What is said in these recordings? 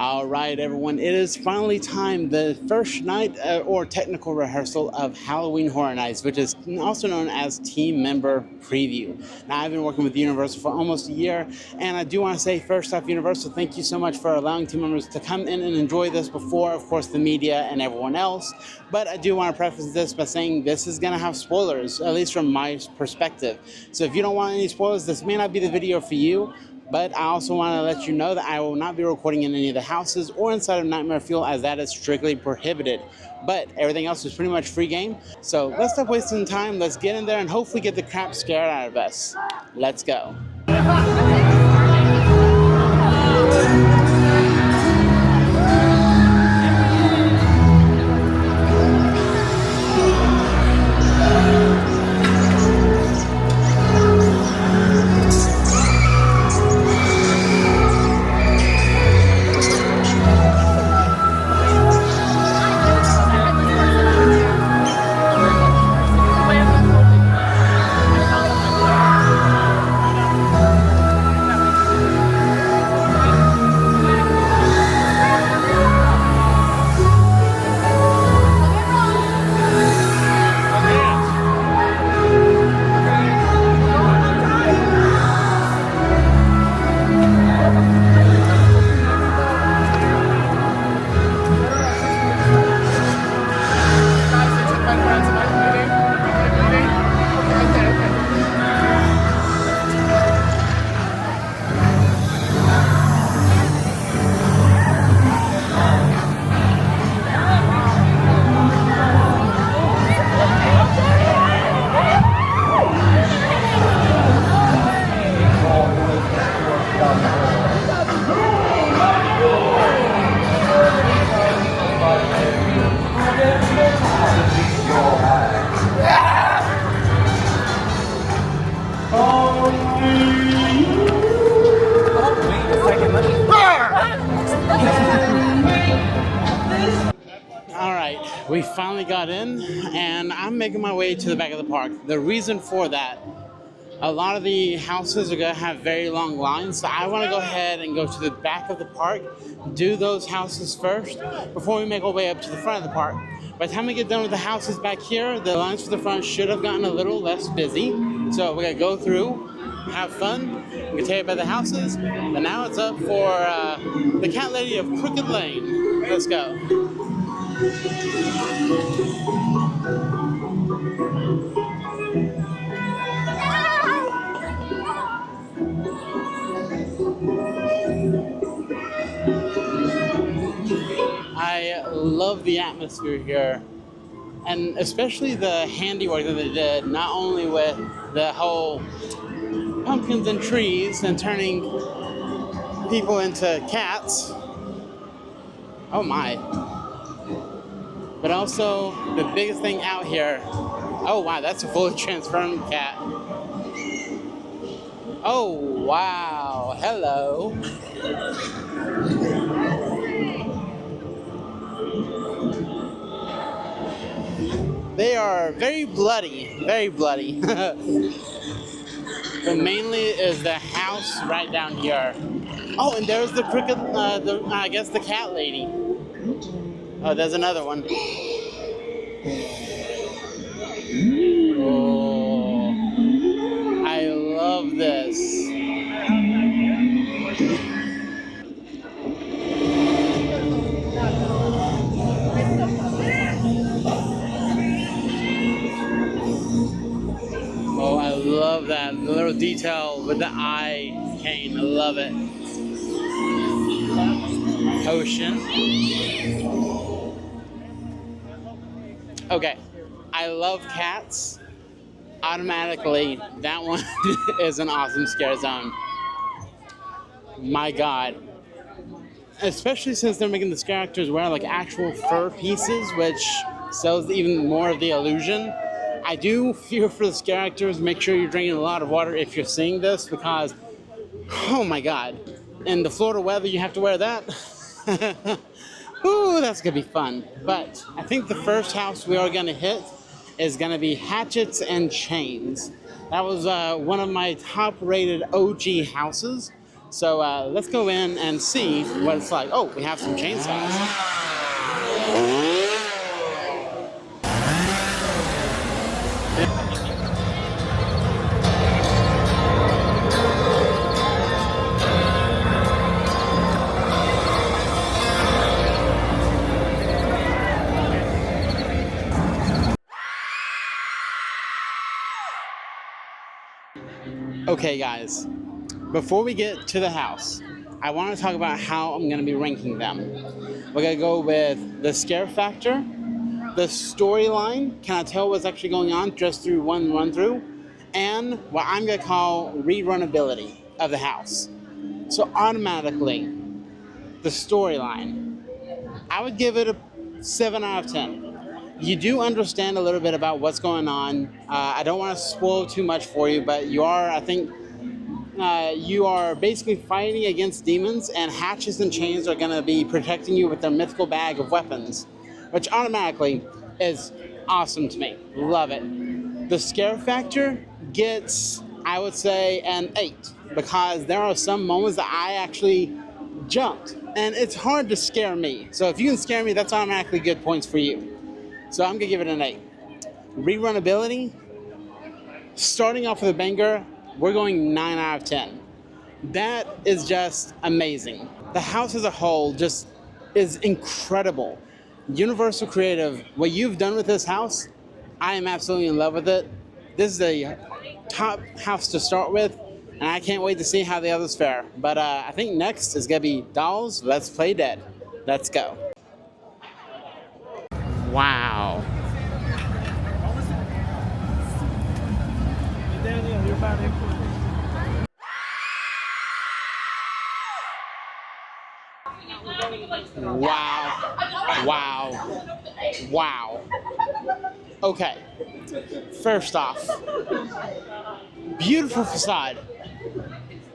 All right, everyone, it is finally time, the first night or technical rehearsal of Halloween Horror Nights, which is also known as Team Member Preview. Now, I've been working with Universal for almost a year, and I do want to say, first off, Universal, thank you so much for allowing team members to come in and enjoy this before, of course, the media and everyone else. But I do want to preface this by saying this is going to have spoilers, at least from my perspective. So if you don't want any spoilers, this may not be the video for you. But I also want to let you know that I will not be recording in any of the houses or inside of Nightmare Fuel, as that is strictly prohibited. But everything else is pretty much free game. So let's stop wasting time. Let's get in there and hopefully get the crap scared out of us. Let's go. We finally got in, and I'm making my way to the back of the park. The reason for that, a lot of the houses are going to have very long lines, so I want to go ahead and go to the back of the park, do those houses first, before we make our way up to the front of the park. By the time we get done with the houses back here, the lines for the front should have gotten a little less busy. So we're going to go through, have fun, we can tell you about the houses, and now it's up for the Cat Lady of Crooked Lane. Let's go. I love the atmosphere here, and especially the handiwork that they did, not only with the whole pumpkins and trees and turning people into cats. Oh my. But also, the biggest thing out here, oh wow, that's a fully transformed cat. Oh wow, hello. They are very bloody, very bloody. But mainly is the house right down here. Oh, and there's the crooked, I guess the cat lady. Oh, there's another one. Oh, I love this. Oh, I love that. The little detail with the eye cane. I love it. Potion. Okay, I love cats. Automatically, that one is an awesome scare zone. My God. Especially since they're making the characters wear like actual fur pieces, which sells even more of the illusion. I do fear for the characters. Make sure you're drinking a lot of water if you're seeing this, because, oh my God. In the Florida weather, you have to wear that. Ooh, that's gonna be fun. But I think the first house we are gonna hit is gonna be Hatchets and Chains. That was one of my top rated OG houses. So let's go in and see what it's like. Oh, we have some chainsaws. Okay, guys, before we get to the house, I want to talk about how I'm going to be ranking them. We're going to go with the scare factor, the storyline, can I tell what's actually going on just through one run through, and what I'm going to call rerunability of the house. So automatically, the storyline, I would give it a 7 out of 10. You do understand a little bit about what's going on. I don't want to spoil too much for you, but you are, I think, you are basically fighting against demons, and Hatches and Chains are going to be protecting you with their mythical bag of weapons, which automatically is awesome to me. Love it. The scare factor gets, I would say, an 8, because there are some moments that I actually jumped, and it's hard to scare me. So if you can scare me, that's automatically good points for you. So I'm going to give it an 8. Rerunability, starting off with a banger, we're going 9 out of 10. That is just amazing. The house as a whole just is incredible. Universal Creative, what you've done with this house, I am absolutely in love with it. This is a top house to start with, and I can't wait to see how the others fare. But I think next is going to be Dolls Let's Play Dead. Let's go. Wow. Wow. Wow. Wow. Okay. First off, beautiful facade.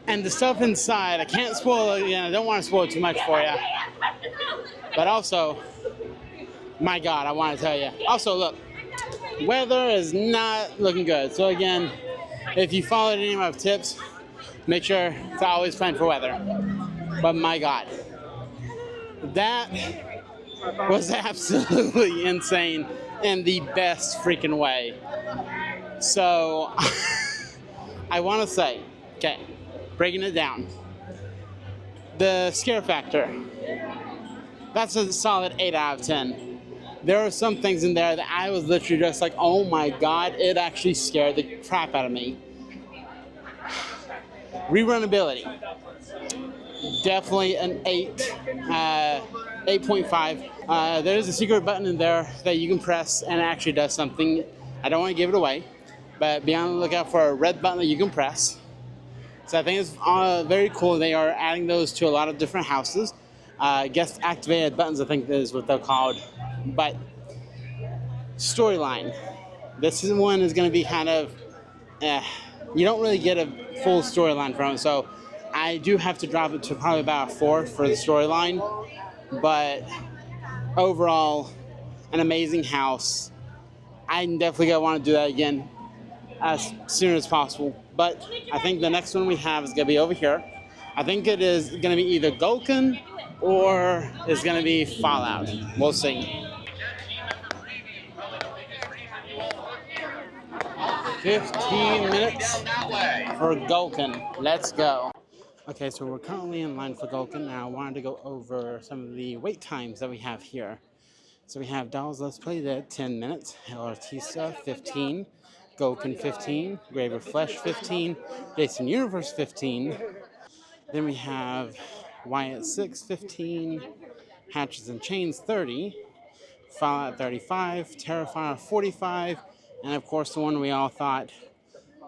And the stuff inside, I can't spoil it, I don't want to spoil too much for you. But also, my God, I want to tell you. Also, look, weather is not looking good. So again, if you followed any of my tips, make sure to always plan for weather. But my God, that was absolutely insane in the best freaking way. So I want to say, okay, breaking it down. The scare factor, that's a solid 8 out of 10. There are some things in there that I was literally just like, oh my God, it actually scared the crap out of me. Rerunability, definitely an 8, 8.5. There's a secret button in there that you can press and it actually does something. I don't want to give it away, but be on the lookout for a red button that you can press. So I think it's very cool. They are adding those to a lot of different houses. Guest activated buttons, I think that is what they're called. But storyline, this one is going to be kind of, you don't really get a full storyline from it. So I do have to drop it to probably about a 4 for the storyline. But overall, an amazing house. I'm definitely going to want to do that again as soon as possible. But I think the next one we have is going to be over here. I think it is going to be either Gulkin or it's going to be Fallout. We'll see. 15 minutes for Gulkin. Let's go. Okay, so we're currently in line for Gulkin. Now I wanted to go over some of the wait times that we have here. So we have Dolls Let's Play Dead 10 minutes, El Artista 15, Gulkin 15, Grave of Flesh 15, Jason Universe 15. Then we have Wyatt 6 15, Hatches and Chains 30, Fallout 35, Terrifier 45, and of course the one we all thought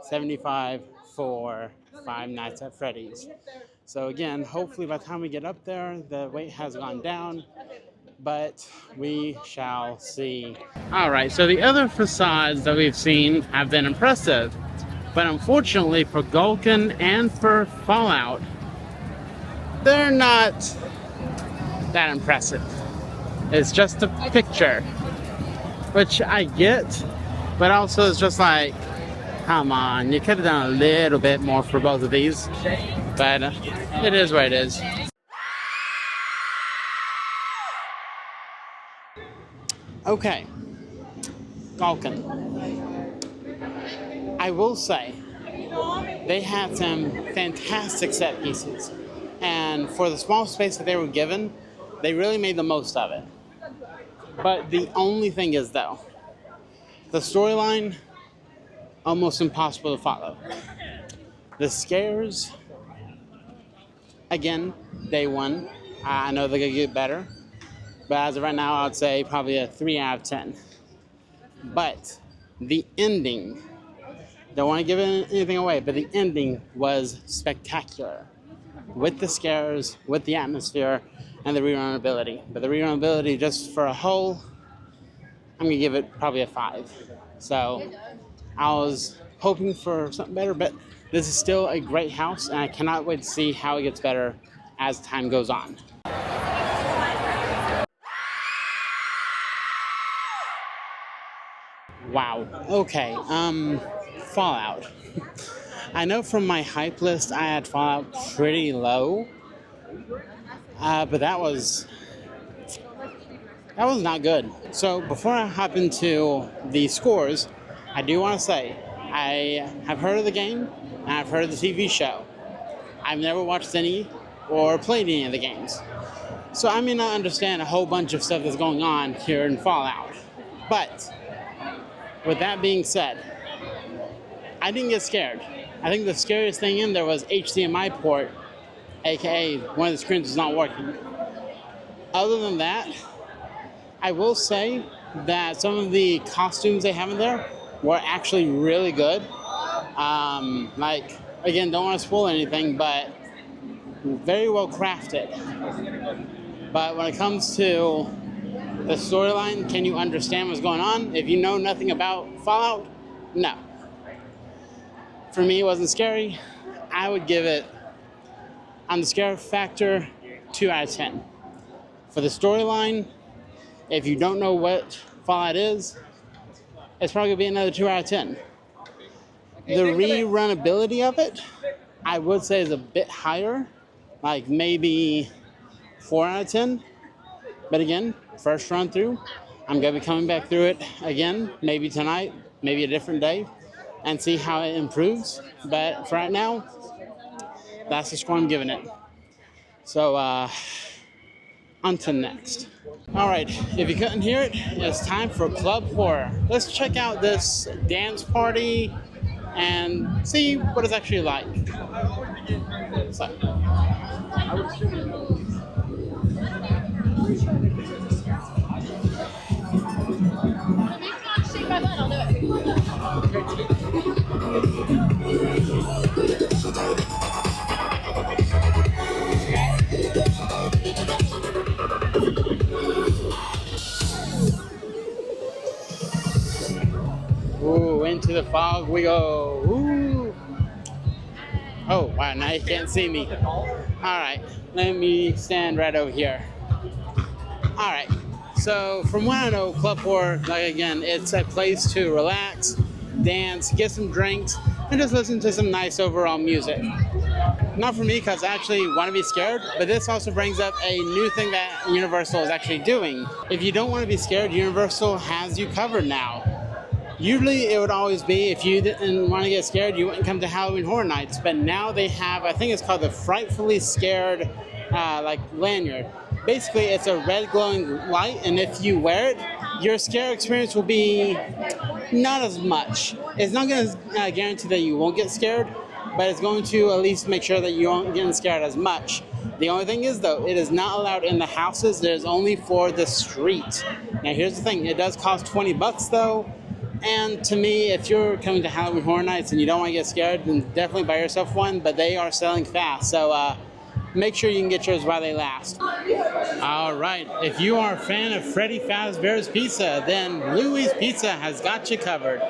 75 for Five Nights at Freddy's. So again, hopefully by the time we get up there, the wait has gone down, but we shall see. All right, so the other facades that we've seen have been impressive, but unfortunately for Gulkin and for Fallout, they're not that impressive. It's just a picture, which I get, but also it's just like, Come on, you could have done a little bit more for both of these, but it is what it is. Okay, Falcon. I will say, they had some fantastic set pieces, and for the small space that they were given, they really made the most of it. But the only thing is, though, the storyline, almost impossible to follow. The scares, again, day one. I know they're going to get better, but as of right now, I would say probably a 3 out of 10. But the ending, don't want to give anything away, but the ending was spectacular. With the scares, with the atmosphere, and the rerunability. But the rerunability, just for a whole, I'm going to give it probably a 5. So I was hoping for something better, but this is still a great house, and I cannot wait to see how it gets better as time goes on. Wow. Okay. Fallout. I know from my hype list I had Fallout pretty low, but that was not good. So before I hop into the scores, I do want to say I have heard of the game and I've heard of the TV show. I've never watched any or played any of the games, so I may not understand a whole bunch of stuff that's going on here in Fallout. But with that being said, I didn't get scared. I think the scariest thing in there was HDMI port, aka one of the screens was not working. Other than that, I will say that some of the costumes they have in there were actually really good. Like, again, don't want to spoil anything, but very well crafted. But when it comes to the storyline, can you understand what's going on? If you know nothing about Fallout, no. For me, it wasn't scary. I would give it, on the scare factor, 2 out of 10. For the storyline, if you don't know what Fallout is, it's probably going to be another 2 out of 10. The rerunability of it, I would say, is a bit higher, like maybe 4 out of 10. But again, first run through, I'm going to be coming back through it again, maybe tonight, maybe a different day, and see how it improves. But for right now, that's the score I'm giving it. So, on to next. All right, if you couldn't hear it, it's time for Club Horror. Let's check out this dance party and see what it's actually like. So. Ooh, into the fog we go. Ooh. Oh, wow, now you can't see me. All right, let me stand right over here. All right, so from what I know, Club Horror, like again, it's a place to relax, dance, get some drinks, and just listen to some nice overall music. Not for me, because I actually want to be scared, but this also brings up a new thing that Universal is actually doing. If you don't want to be scared, Universal has you covered now. Usually it would always be, if you didn't want to get scared, you wouldn't come to Halloween Horror Nights, but now they have, I think it's called the Frightfully Scared like lanyard. Basically, it's a red glowing light, and if you wear it, your scare experience will be not as much. It's not going to guarantee that you won't get scared, but it's going to at least make sure that you won't get scared as much. The only thing is, though, it is not allowed in the houses. It is only for the street. Now, here's the thing. It does cost $20, though. And to me, if you're coming to Halloween Horror Nights and you don't want to get scared, then definitely buy yourself one, but they are selling fast. So make sure you can get yours while they last. All right, if you are a fan of Freddy Fazbear's Pizza, then Louie's Pizza has got you covered.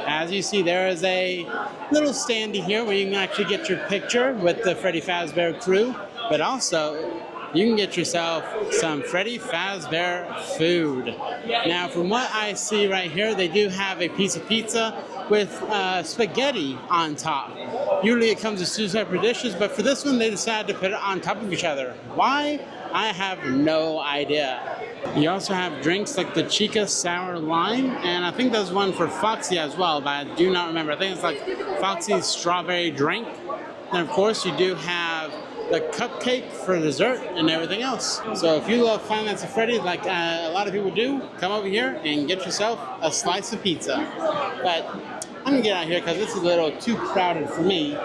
As you see, there is a little standee here where you can actually get your picture with the Freddy Fazbear crew, but also you can get yourself some Freddy Fazbear food. Now, from what I see right here, they do have a piece of pizza with spaghetti on top. Usually it comes as two separate dishes, but for this one they decided to put it on top of each other. Why? I have no idea. You also have drinks like the Chica Sour Lime, and I think there's one for Foxy as well, but I do not remember. I think it's like Foxy's strawberry drink. And of course you do have the cupcake for dessert and everything else. So if you love Five Nights at Freddy's like a lot of people do, come over here and get yourself a slice of pizza. But I'm gonna get out of here because this is a little too crowded for me.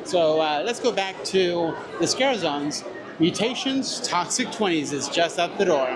So let's go back to the scare zones. Mutations Toxic 20s is just up the door.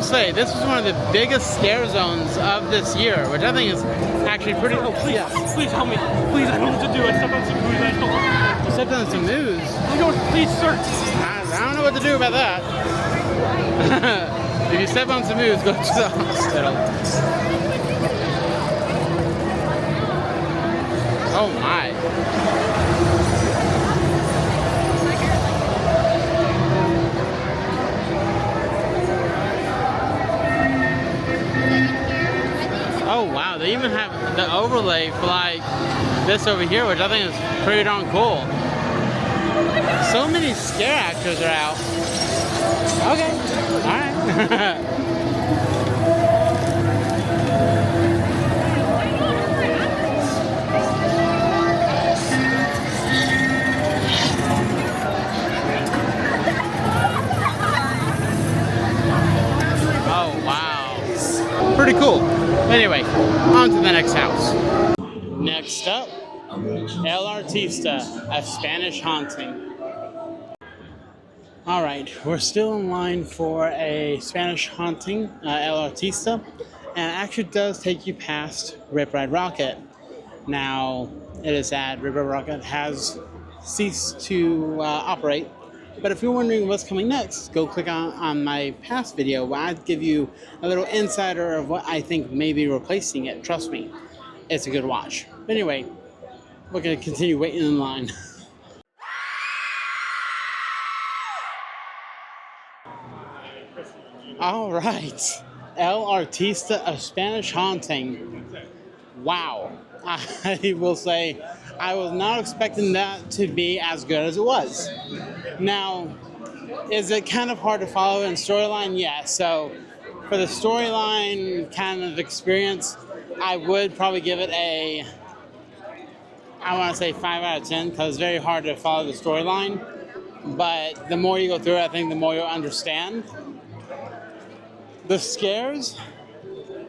Say this was one of the biggest scare zones of this year, which I think is actually pretty. Oh, please, please help me. Please, I don't know what to do. I stepped on some moves. I don't know what to do. You stepped on some moves? Please, sir. I don't know what to do about that. If you step on some moves, go to the hospital. Oh my. Oh wow, they even have the overlay for like this over here, which I think is pretty darn cool. So many scare actors are out. Okay, alright. Oh wow. Pretty cool. Anyway, on to the next house. Next up, El Artista, a Spanish haunting. All right, we're still in line for a Spanish haunting, El Artista, and it actually does take you past Rip Ride Rockit. Now, it is sad, Rip Ride Rockit has ceased to operate. But if you're wondering what's coming next, go click on my past video where I give you a little insider of what I think may be replacing it. Trust me, it's a good watch. But anyway, we're going to continue waiting in line. All right, El Artista, a Spanish haunting. Wow. I will say I was not expecting that to be as good as it was. Now, is it kind of hard to follow in storyline? Yeah, so for the storyline kind of experience, I would probably give it a, I want to say 5 out of 10, because it's very hard to follow the storyline. But the more you go through it, I think the more you'll understand. The scares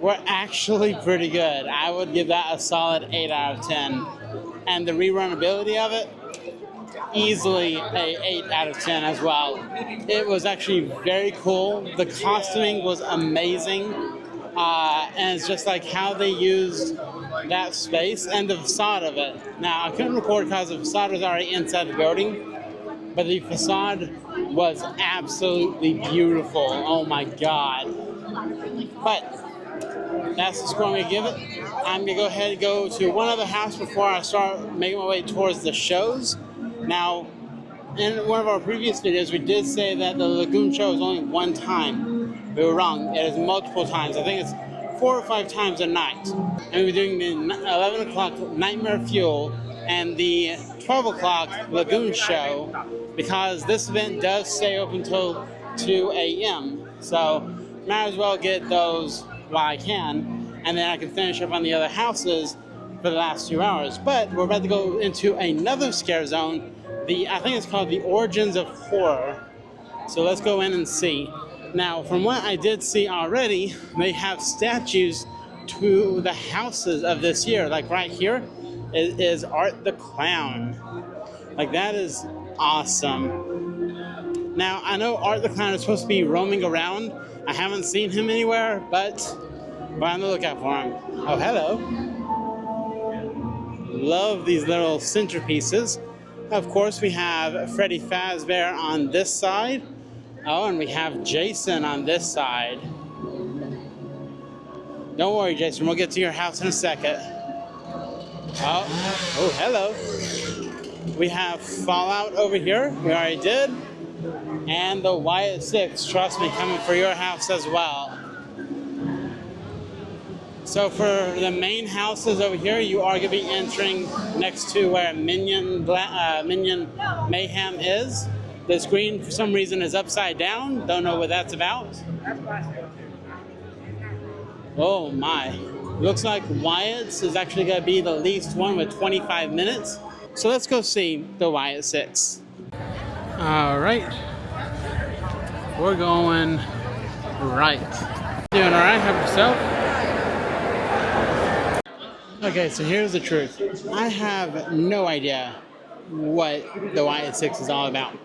were actually pretty good. I would give that a solid 8 out of 10. And the rerunability of it, easily a 8 out of 10 as well. It was actually very cool. The costuming was amazing. And it's just like how they used that space and the facade of it. Now, I couldn't record because the facade was already inside the building, but the facade was absolutely beautiful. Oh my God. But that's the score I'm going to give it. I'm going to go ahead and go to one other house before I start making my way towards the shows. Now, in one of our previous videos, we did say that the Lagoon show is only one time. We were wrong. It is multiple times. I think it's 4 or 5 times a night. And we're doing the 11 o'clock Nightmare Fuel and the 12 o'clock Lagoon show because this event does stay open until 2 a.m. So might as well get those while I can. and then I can finish up on the other houses for the last 2 hours. But we're about to go into another scare zone. I think it's called the Origins of Horror. So let's go in and see. Now, from what I did see already, they have statues to the houses of this year. Like right here is Art the Clown. Like, that is awesome. Now, I know Art the Clown is supposed to be roaming around. I haven't seen him anywhere, but we're on the lookout for him. Oh, hello. Love these little centerpieces. Of course, we have Freddy Fazbear on this side. Oh, and we have Jason on this side. Don't worry, Jason. We'll get to your house in a second. Oh, hello. We have Fallout over here. We already did. And the Wyatt 6, trust me, coming for your house as well. So for the main houses over here, you are going to be entering next to where Minion Mayhem is. The screen, for some reason, is upside down. Don't know what that's about. Oh my. Looks like Wyatt's is actually going to be the least one with 25 minutes. So let's go see the Wyatt 6. All right. We're going right. Doing all right? Have yourself? Okay, so here's the truth. I have no idea what the Wyatt 6 is all about.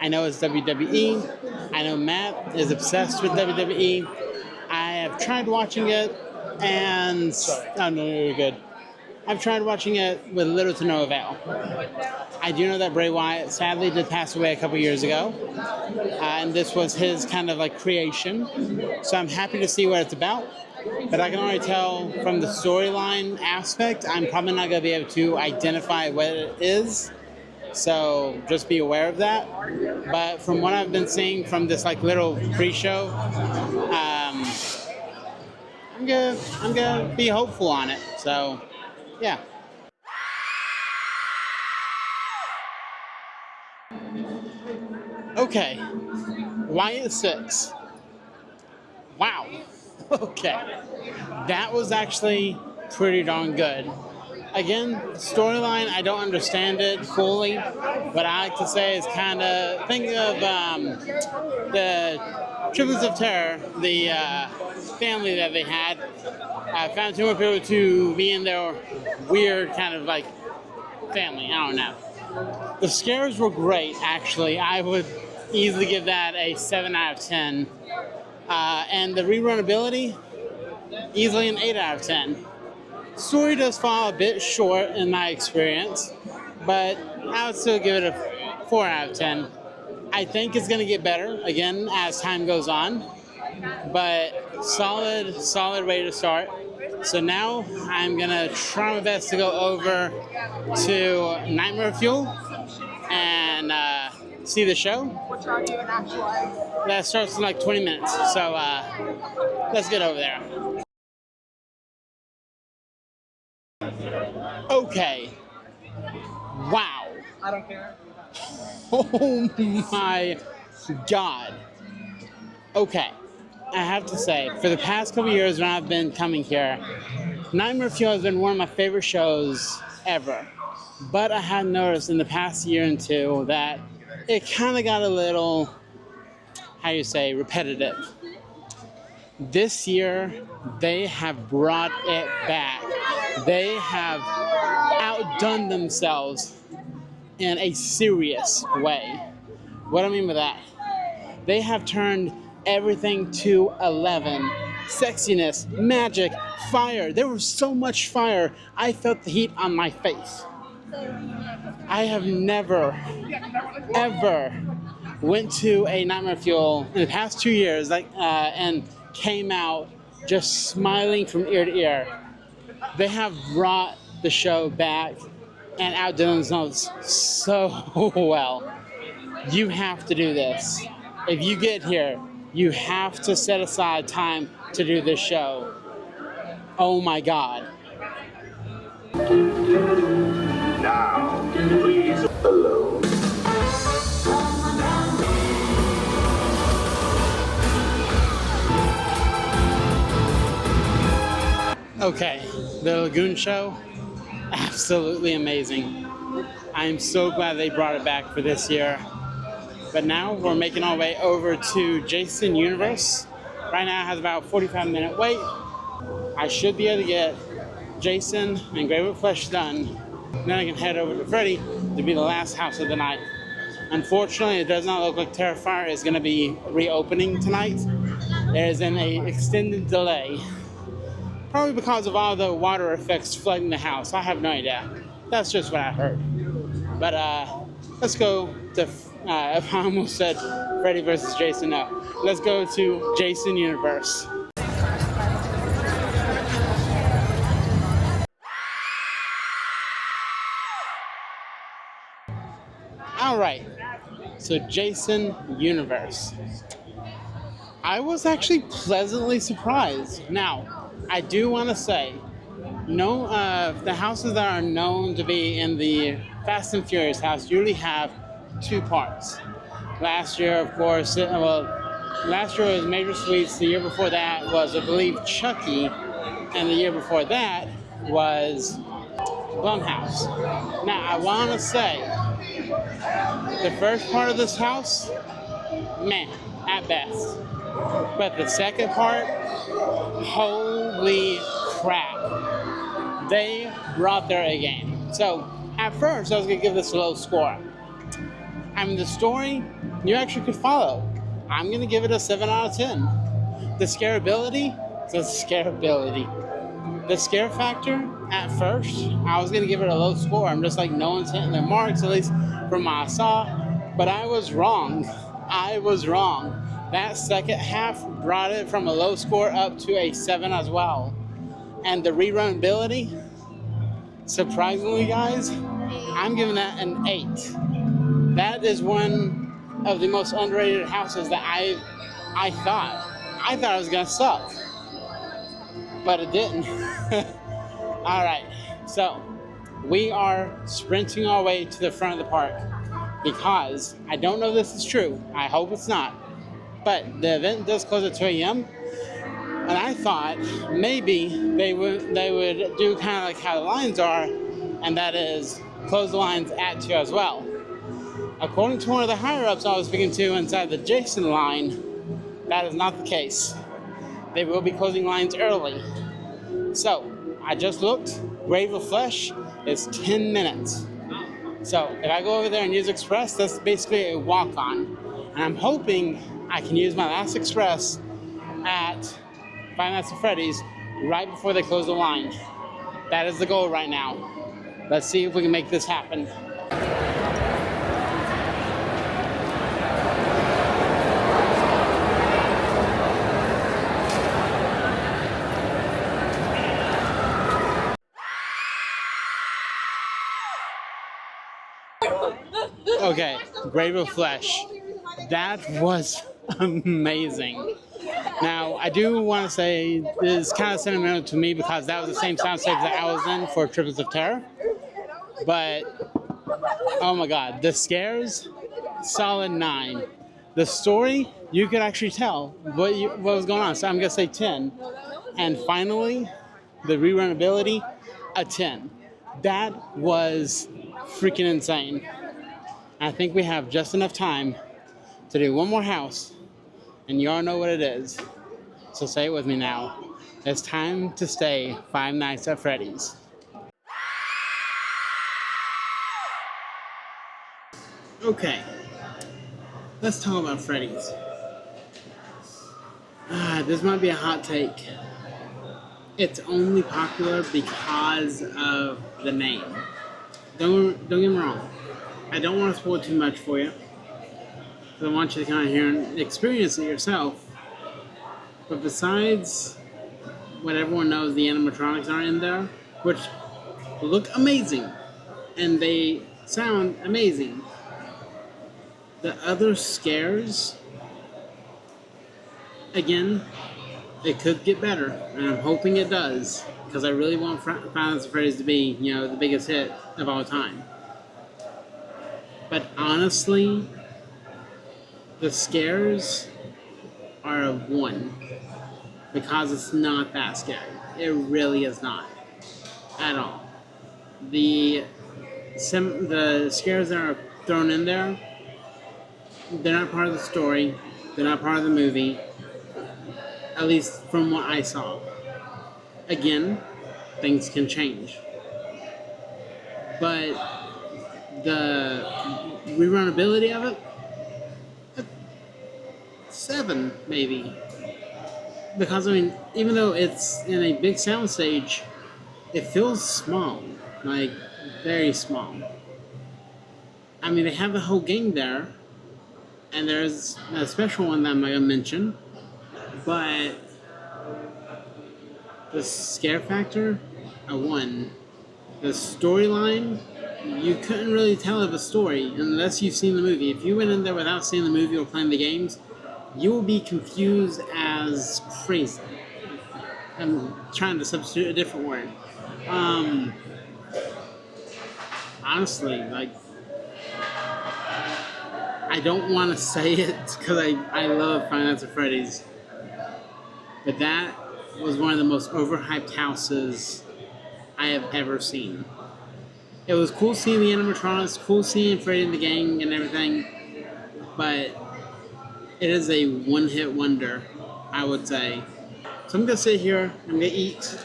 I know it's WWE. I know Matt is obsessed with WWE. I have tried watching it, and I'm really good. I've tried watching it with little to no avail. I do know that Bray Wyatt sadly did pass away a couple years ago, and this was his kind of like creation. So I'm happy to see what it's about, but I can already tell from the storyline aspect, I'm probably not going to be able to identify what it is. So just be aware of that. But from what I've been seeing from this like little pre-show, I'm gonna be hopeful on it. So yeah. Okay, Wyatt 6. Wow. Okay, that was actually pretty darn good. Again, storyline, I don't understand it fully. What I like to say is kind of, think of the Triplets of Terror, the family that they had. I found too many people to be in their weird kind of like family. I don't know. The scares were great, actually. I would easily give that a 7 out of 10. And the rerunability, easily an 8 out of 10. Story does fall a bit short in my experience, but I would still give it a 4 out of 10. I think it's going to get better, again, as time goes on, but solid way to start. So now I'm going to try my best to go over to Nightmare Fuel and see the show. That starts in like 20 minutes, so let's get over there. Okay. Wow. I don't care. Oh my God. Okay. I have to say, for the past couple years when I've been coming here, Nightmare Fuel has been one of my favorite shows ever. But I had noticed in the past year and two that it kind of got a little, repetitive. This year, they have brought it back. They have outdone themselves in a serious way. What do I mean by that? They have turned everything to 11. Sexiness, magic, fire. There was so much fire, I felt the heat on my face. I have never, ever went to a Nightmare Fuel in the past 2 years and came out just smiling from ear to ear. They have brought the show back and outdone themselves so well. You have to do this. If you get here, you have to set aside time to do this show. Oh my God. Now, please, alone. Okay, the Lagoon Show, absolutely amazing. I'm so glad they brought it back for this year. But now we're making our way over to Jason Universe. Right now it has about a 45-minute wait. I should be able to get Jason and Grave with Flesh done. Then I can head over to Freddy to be the last house of the night. Unfortunately, it does not look like Terrifier is going to be reopening tonight. There is an extended delay. Probably because of all the water effects flooding the house. I have no idea. That's just what I heard. But let's go to, I almost said Freddy versus Jason. No. Let's go to Jason Universe. Alright, so Jason Universe. I was actually pleasantly surprised. Now, I do want to say, no, the houses that are known to be in the Fast and Furious house usually have two parts. Last year, of course, last year was Major Sweets. The year before that was, I believe, Chucky. And the year before that was Blumhouse. Now, I want to say, the first part of this house, man, at best. But the second part, holy crap. They brought their A game. So, at first, I was going to give this a low score. I mean, the story, you actually could follow. I'm going to give it a 7 out of 10. The scareability, the scare factor, at first, I was going to give it a low score. I'm just like, no one's hitting their marks, at least from what I saw. But I was wrong. That second half brought it from a low score up to a 7 as well. And the rerunability, surprisingly, guys, I'm giving that an 8. That is one of the most underrated houses that I thought. I thought it was going to suck. But it didn't. Alright, so we are sprinting our way to the front of the park because I don't know if this is true. I hope it's not. But the event does close at 2 a.m. And I thought maybe they would do kind of like how the lines are, and that is close the lines at 2 as well. According to one of the higher-ups I was speaking to inside the Jason line, that is not the case. They will be closing lines early. So, I just looked. Grave of Flesh is 10 minutes. So, if I go over there and use Express, that's basically a walk-on. And I'm hoping I can use my last Express at Five Nights at Freddy's right before they close the line. That is the goal right now. Let's see if we can make this happen. Okay, Grave of Flesh. That was amazing. Now, I do want to say this is kind of sentimental to me because that was the same soundstage that I was in for Triplets of Terror. But, oh my god, the scares, solid 9. The story, you could actually tell what was going on, so I'm going to say 10. And finally, the rerunability, a 10. That was freaking insane. I think we have just enough time to do one more house, and you all know what it is. So say it with me now. It's time to stay Five Nights at Freddy's. Okay, let's talk about Freddy's. This might be a hot take. It's only popular because of the name. Don't get me wrong. I don't want to spoil too much for you, because I want you to kind of hear and experience it yourself. But besides what everyone knows, the animatronics are in there, which look amazing, and they sound amazing. The other scares, again, it could get better, and I'm hoping it does, because I really want Five Nights at Freddy's to be, the biggest hit of all time. But honestly, the scares are a 1. because it's not that scary. It really is not at all. The scares that are thrown in there, they're not part of the story. They're not part of the movie. At least from what I saw. Again, things can change. But the rerunability of it, 7 maybe. Because I mean, even though it's in a big soundstage, it feels small, like very small. I mean, they have the whole gang there, and there's a special one that I'm gonna mention, but the scare factor, a 1. The storyline, you couldn't really tell of a story unless you've seen the movie. If you went in there without seeing the movie or playing the games, you will be confused as crazy. I'm trying to substitute a different word. Honestly, like, I don't want to say it because I love Five Nights at Freddy's, but that was one of the most overhyped houses I have ever seen. It was cool seeing the animatronics, cool seeing Freddy and the gang and everything, but it is a one-hit wonder, I would say. So I'm going to sit here, I'm going to eat,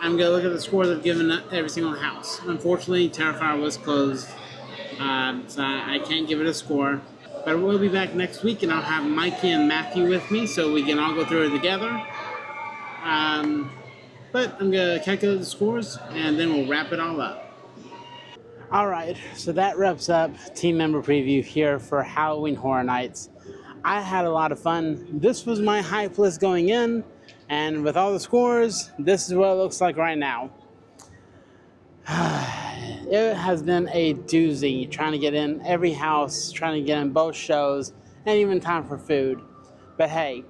I'm going to look at the scores I've given every single house. Unfortunately, Terrifier was closed, so I can't give it a score. But we'll be back next week, and I'll have Mikey and Matthew with me so we can all go through it together. But I'm going to calculate the scores, and then we'll wrap it all up. Alright, so that wraps up team member preview here for Halloween Horror Nights. I had a lot of fun. This was my hype list going in, and with all the scores, this is what it looks like right now. It has been a doozy trying to get in every house, trying to get in both shows, and even time for food. But hey,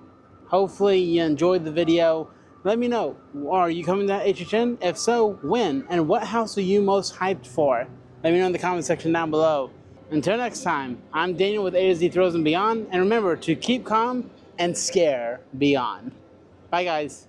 hopefully you enjoyed the video. Let me know, are you coming to HHN? If so, when? And what house are you most hyped for? Let me know in the comment section down below. Until next time, I'm Daniel with A to Z Thrills and Beyond, and remember to keep calm and scare beyond. Bye guys.